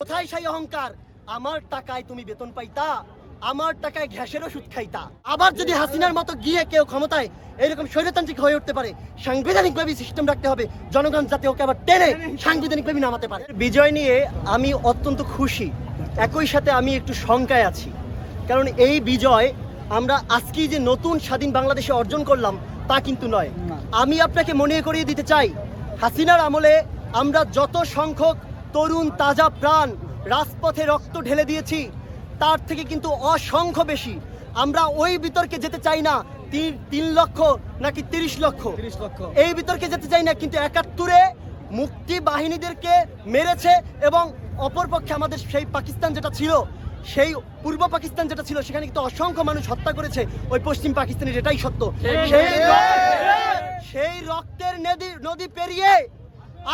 কোথায় সেই অহংকার? আমার টাকায় তুমি বেতন পাইতা, আমার টাকায় গ্যাসের ওষুধ খাইতা। আবার যদি হাসিনার মতো গিয়ে কেউ ক্ষমতায় এরকম স্বৈরতান্ত্রিক হয়ে উঠতে পারে, সাংবিধানিকভাবে সিস্টেম রাখতে হবে, জনগণ যাতে ওকে আবার টেনে সাংবিধানিকভাবে নামাতে পারে। বিজয় নিয়ে আমি অত্যন্ত খুশি, একই সাথে আমি একটু শঙ্কায় আছি। কারণ এই বিজয় আমরা আজকেই যে নতুন স্বাধীন বাংলাদেশে অর্জন করলাম তা কিন্তু নয়। আমি আপনাকে মনে করিয়ে দিতে চাই, হাসিনার আমলে আমরা যত সংখ্যক তরুণ তাজা প্রাণ রাজপথে রক্ত ঢেলে দিয়েছি, তার থেকে কিন্তু অসংখ্য বেশি। আমরা ওই বিতর্কে যেতে চাই না 3 লক্ষ নাকি 30 লক্ষ, এই বিতর্কে যেতে চাই না। কিন্তু 71-এ মুক্তি বাহিনীদেরকে মেরেছে এবং অপরপক্ষে আমাদের সেই পাকিস্তান যেটা ছিল, সেই পূর্ব পাকিস্তান যেটা ছিল, সেখানে কিন্তু অসংখ্য মানুষ হত্যা করেছে ওই পশ্চিম পাকিস্তানের, এটাই সত্য। সেই রক্তের নদী পেরিয়ে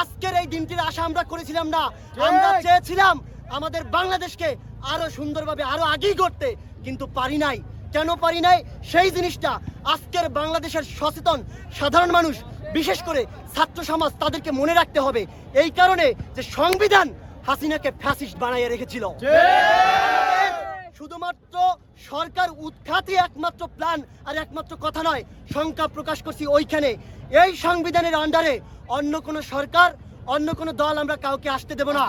আজকের এই দিনটির আশা আমরা করেছিলাম না। আমরা চেয়েছিলাম আমাদের বাংলাদেশকে আরো সুন্দরভাবে আরো আগেই করতে, কিন্তু পারি নাই। কেন পারি নাই? সেই জিনিসটা আজকের বাংলাদেশের সচেতন সাধারণ মানুষ, বিশেষ করে ছাত্র সমাজ, তাদেরকে মনে রাখতে হবে। এই কারণে যে সংবিধান হাসিনাকে ফ্যাসিস্ট বানাইয়ে রেখেছিল। শুধুমাত্র সরকার উৎখাতই একমাত্র প্ল্যান আর একমাত্র কথা নয়, শঙ্কা প্রকাশ করছি ওইখানে। এই সংবিধানের আন্ডারে অন্য কোন সরকার, অন্য কোন দল আমরা কাউকে আসতে দেব না।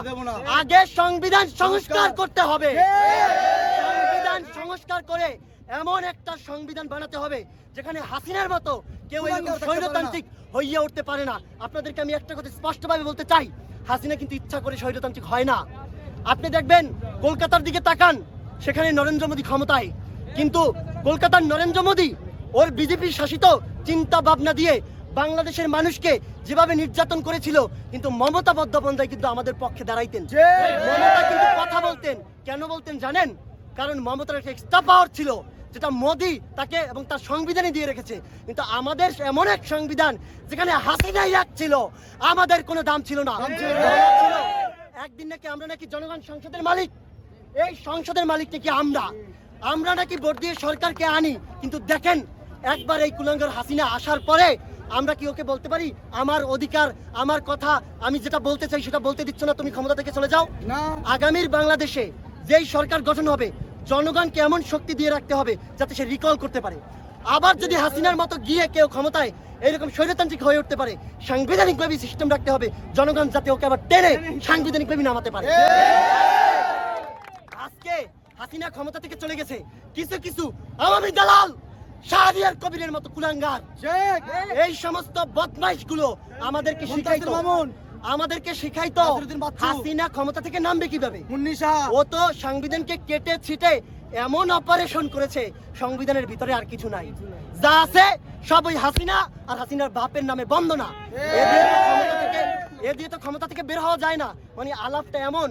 আগে সংবিধান সংস্কার করতে হবে। সংবিধান সংস্কার করে এমন একটা সংবিধান বানাতে হবে যেখানে হাসিনার মতো কেউ স্বৈরতান্ত্রিক হইয়া উঠতে পারে না। আপনাদেরকে আমি একটা কথা স্পষ্টভাবে বলতে চাই, হাসিনা কিন্তু ইচ্ছা করে স্বৈরতান্ত্রিক হয় না। আপনি দেখবেন কলকাতার দিকে তাকান, সেখানে নরেন্দ্র মোদী ক্ষমতায়, কিন্তু কলকাতার নরেন্দ্র মোদী ওর বিজেপি শাসিত চিন্তা ভাবনা দিয়ে বাংলাদেশের মানুষকে যেভাবে নির্যাতন করেছিল, কিন্তু মমতা বন্দ্যোপাধ্যায় কিন্তু আমাদের পক্ষে দাঁড়াইতেন। মমতা কিন্তু কথা বলতেন। কেন বলতেন জানেন? কারণ মমতার একটা এক্সট্রা পাওয়ার ছিল, যেটা মোদী তাকে এবং তার সংবিধানে দিয়ে রেখেছে। কিন্তু আমাদের এমন এক সংবিধান যেখানে হাসিনাই এক ছিল, আমাদের কোনো দাম ছিল না। একদিন নাকি আমরা নাকি জনগণ সংসদের মালিক, এই সংসদের মালিক নাকি আমরা নাকি ভোট দিয়ে সরকারকে আনি। কিন্তু দেখেন, একবার এই কুলাঙ্গার হাসিনা আসার পরে আমরা কি ওকে বলতে পারি আমার অধিকার, আমার কথা, আমি যেটা বলতে চাই সেটা বলতে দিচ্ছ না, তুমি ক্ষমতা থেকে চলে যাও? আগামীর বাংলাদেশে যেই সরকার গঠন হবে, জনগণকে এমন শক্তি দিয়ে রাখতে হবে যাতে সে রিকল করতে পারে। আবার যদি হাসিনার মতো গিয়ে কেউ ক্ষমতায় এরকম স্বৈরতান্ত্রিক হয়ে উঠতে পারে, সাংবিধানিকভাবে সিস্টেম রাখতে হবে, জনগণ যাতে ওকে আবার টেনে সাংবিধানিকভাবে নামাতে পারে। আজকে হাসিনা ক্ষমতা থেকে চলে গেছে, কিছু আওয়ামী দালাল, শাহরিয়ার কবিরের মতো কুলাঙ্গার, এই সমস্ত বদমাইশ গুলো আমাদেরকে শিখাইতো হাসিনা ক্ষমতা থেকে নামবে কিভাবে। ও তো সংবিধানকে কেটে ছিটে এমন অপারেশন করেছে, সংবিধানের ভিতরে আর কিছু নাই, যা আছে সব ওই হাসিনা আর হাসিনার বাপের নামে বন্দনা। এ দিয়ে তো ক্ষমতা থেকে বের হওয়া যায় না। মানে আলাপটা এমন,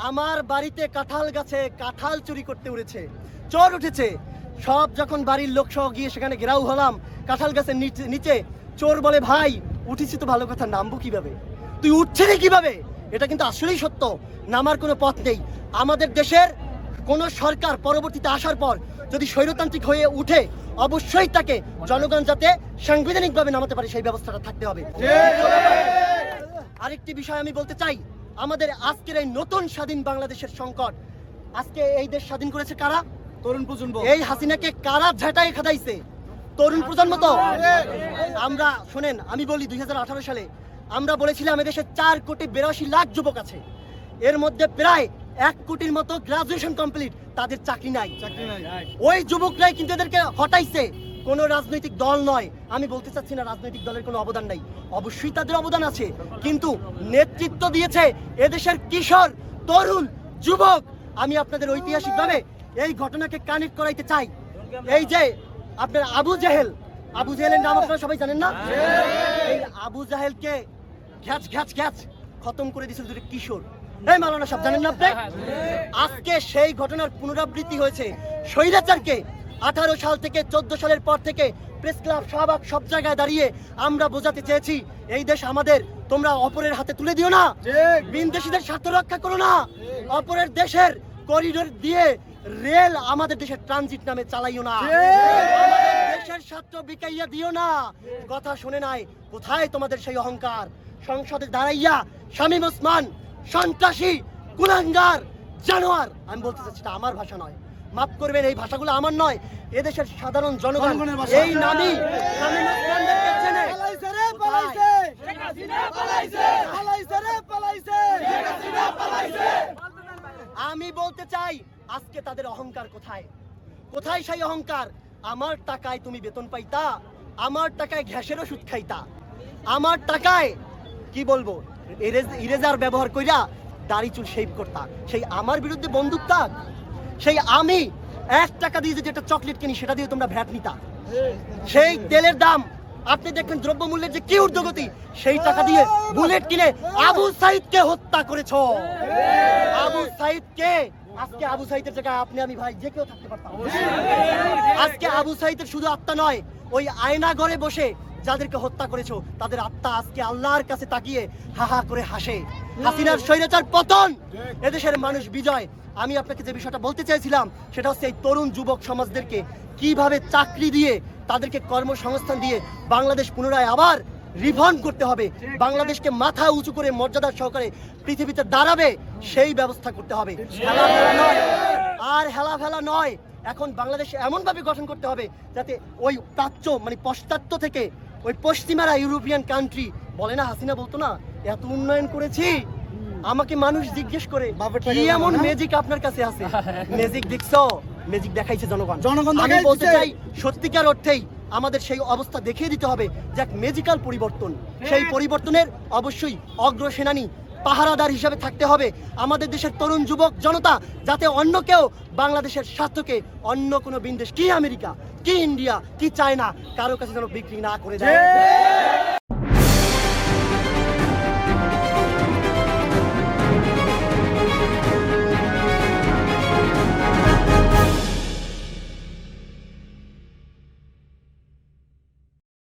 আমার বাড়িতে কাঁঠাল গাছে কাঁঠাল চুরি করতে উঠেছে, চোর উঠেছে। সব যখন বাড়ির লোক সহ গিয়ে সেখানে ঘেরাও হলাম, কাঁঠাল গাছের নিচে চোর বলে, ভাই উঠেছি তো ভালো কথা, নামবো কিভাবে? তুই উঠছিলি কিভাবে? এটা কিন্তু আসলেই সত্য, নামার কোনো পথ নেই। আমাদের দেশের কোন সরকার পরবর্তীতে আসার পর যদি স্বৈরতান্ত্রিক হয়ে উঠে, অবশ্যই তাকে জনগণ যাতে সাংবিধানিকভাবে নামাতে পারে সেই ব্যবস্থাটা থাকতে হবে। আরেকটি বিষয় আমি বলতে চাই, আমাদের আজকের এই নতুন স্বাধীন বাংলাদেশের সংকট, আজকে এই দেশ স্বাধীন করেছে কারা? তরুণ প্রজন্ম। এই হাসিনাকে কারা ঝাঁটাই খাদাইছে? তরুণ প্রজন্ম। তো আমরা শোনেন, আমি বলি 2018 সালে আমরা বলেছিলাম এদেশে 4,82,00,000 যুবক আছে, এর মধ্যে প্রায় 1 কোটির মতো গ্রাজুয়েশন কমপ্লিট, তাদের চাকরি নাই। ওই যুবকরাই কিন্তু এদেরকে হটাইছে, কোন রাজনৈতিক দল নয়। আমি বলতে চাচ্ছি না রাজনৈতিক দলের কোনো অবদান নাই, অবশ্যই তাদের অবদান আছে, কিন্তু নেতৃত্ব দিয়েছে এদেশের কিশোর, তরুণ, যুবক। আমি আপনাদের ঐতিহাসিকভাবে এই ঘটনাকে কানেক্ট করাইতে চাই। এই যে আপনার আবু জাহেলের নাম আপনারা সবাই জানেন না? এই আবু জাহেলকে ঘ্যাচ খতম করে দিয়েছিল দুটো কিশোর। এই মাওলানা সব জানেন না আপনি? আজকে সেই ঘটনার পুনরাবৃত্তি হয়েছে। স্বৈরাচারকে 18 সাল থেকে 14 সালের পর থেকে প্রেস ক্লাব, শাহবাগ, সব জায়গায় দাঁড়িয়ে আমরা বোঝাতে চেয়েছি, এই দেশ আমাদের, তোমরা অপরের হাতে তুলে দিও না, বিদেশিদের স্বার্থ রক্ষা করো না, অপরের দেশের করিডোর দিয়ে রেল আমাদের দেশের ট্রানজিট নামে চালাইও না, আমাদের দেশের স্বার্থ বিকাইয়া দিও না। কথা শুনে নাই, কোথায় তোমাদের সেই অহংকার? সংসদে দাঁড়াইয়া শামীম ওসমান সন্ত্রাসী কুলাঙ্গার, জানোয়ার। আমি বলতে চাচ্ছি এটা আমার ভাষা নয়, মাফ করবেন, এই ভাষাগুলো আমার নয়, এদেশের সাধারণ জনগণ এই নামই শামীম ওসমানদেরকে চেনে। আমি বলতে চাই আজকে তাদের অহংকার কোথায়? কোথায় সেই অহংকার? আমার টাকায় তুমি বেতন পাইতা, আমার টাকায় ঘ্যাসের ওষুধ খাইতা, আমার টাকায় কি বলবো ইরেজার ব্যবহার কইরা দাড়ি চুল শেভ করতা। সেই আমার বিরুদ্ধে বন্দুক তাক, সেই আমি 1 টাকা দিয়ে যদি একটা চকলেট কিনি সেটা দিয়ে তোমরা ভ্যাট নিতা। সেই তেলের দাম আপনি দেখেন, দ্রব্যমূল্যের যে কি ঊর্ধ্বগতি, সেই টাকা দিয়ে বুলেট কিনে আবু সাইদকে হত্যা করেছো। আবু সাইদকে, আজকে আবু সাইদের জায়গায় আপনি আমি ভাই যে কেউ থাকতে পারতাম। আজকে আবু সাইদের শুধু আত্মা নয়, ওই আয়না ঘরে বসে যাদেরকে হত্যা করেছো তাদের আত্মা আজকে আল্লাহর কাছে তাকিয়ে হা হা করে হাসে। হাসিনার স্বৈরাচার পতন, এদেশের মানুষ বিজয়। আমি আপনাকে যে বিষয়টা বলতে চাইছিলাম সেটা হচ্ছে এই তরুণ যুবক সমাজদেরকে কিভাবে চাকরি দিয়ে, তাদেরকে কর্মসংস্থান দিয়ে বাংলাদেশ পুনরায় আবার রিফর্ম করতে হবে, বাংলাদেশকে মাথা উঁচু করে মর্যাদার সহকারে পৃথিবীতে দাঁড়াবে সেই ব্যবস্থা করতে হবে। হেলাফেলা নয়, আর হেলাফেলা নয়। এখন বাংলাদেশ এমন ভাবে গঠন করতে হবে যাতে ওই প্রাচ্য মানে পশ্চাত্য থেকে ওই পশ্চিমারা ইউরোপিয়ান কান্ট্রি বলে না, হাসিনা বলতো না এত উন্নয়ন করেছি, আমাকে মানুষ জিজ্ঞেস করে কি এমন ম্যাজিক আপনার কাছে আছে? ম্যাজিক দেখছো? ম্যাজিক দেখাইছে জনগণ। আমি বলতে চাই সত্যিকার অর্থেই আমাদের সেই অবস্থা দেখিয়ে দিতে হবে যে এক ম্যাজিক্যাল পরিবর্তন, সেই পরিবর্তনের অবশ্যই অগ্রসেনানী পাহারাদার হিসেবে থাকতে হবে আমাদের দেশের তরুণ যুবক জনতা, যাতে অন্য কেউ বাংলাদেশের স্বার্থকে অন্য কোনো বিদেশ, কি আমেরিকা, কি ইন্ডিয়া, কি চায়না, কারো কাছে যেন বিক্রি না করে দেয়।